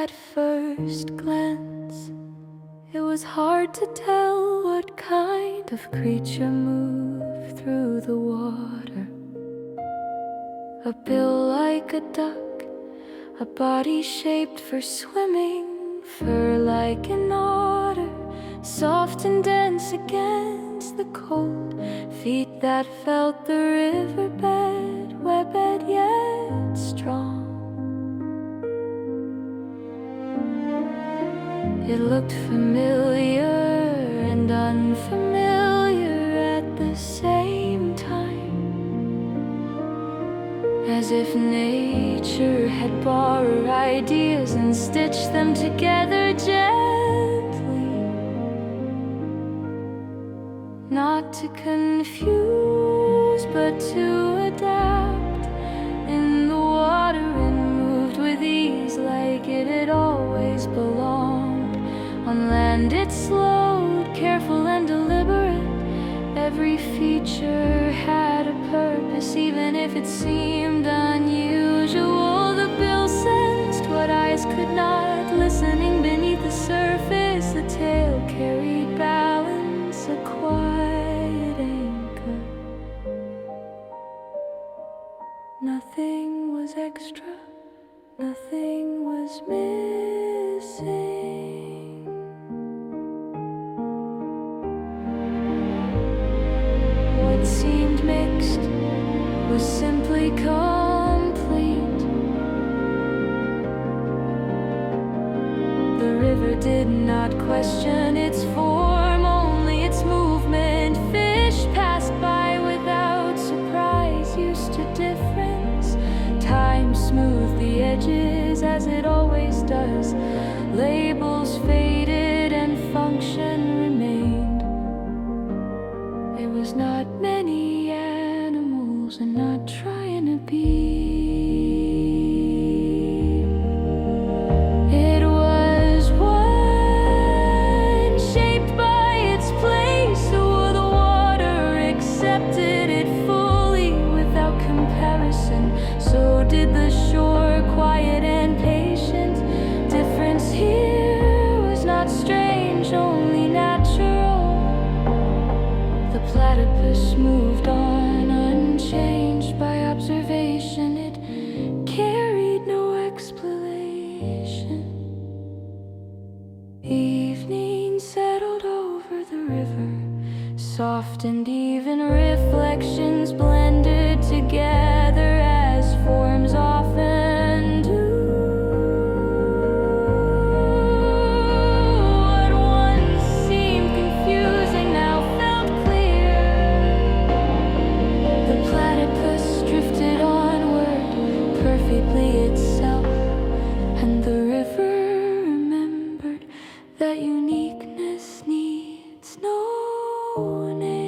At first glance, it was hard to tell what kind of creature moved through the water. A bill like a duck, a body shaped for swimming, fur like an otter, soft and dense against the cold, feet that felt the riverbed, webbed yet strong. It looked familiar and unfamiliar at the same time, as if nature had borrowed ideas and stitched them together gently. Not to confuse, but to adapt. In the water it moved with ease, like it had always belonged. On land it slowed, careful and deliberate. Every feature had a purpose, even if it seemed unusual. The bill sensed what eyes could not, listening beneath the surface. The tail carried balance, a quiet anchor. Nothing was extra, nothing was missing. What seemed mixed was simply complete. The river did not question its form, only its movement. Fish passed by without surprise, used to difference. Time smoothed the edges as it always does. Labels faded and function remained. It was not many animals and not trying to be. It was one shaped by its place, so the water accepted it fully without comparison. So did the shore, quiet and patient. Difference here was not strange, only natural. The platypus moved on, unchanged by observation. It carried no explanation. Evening settled over the river, soft and even reflections blended together as forms often do. What once seemed confusing now felt clear. The platypus drifted onward, perfectly itself, and the river remembered that uniqueness needs no name.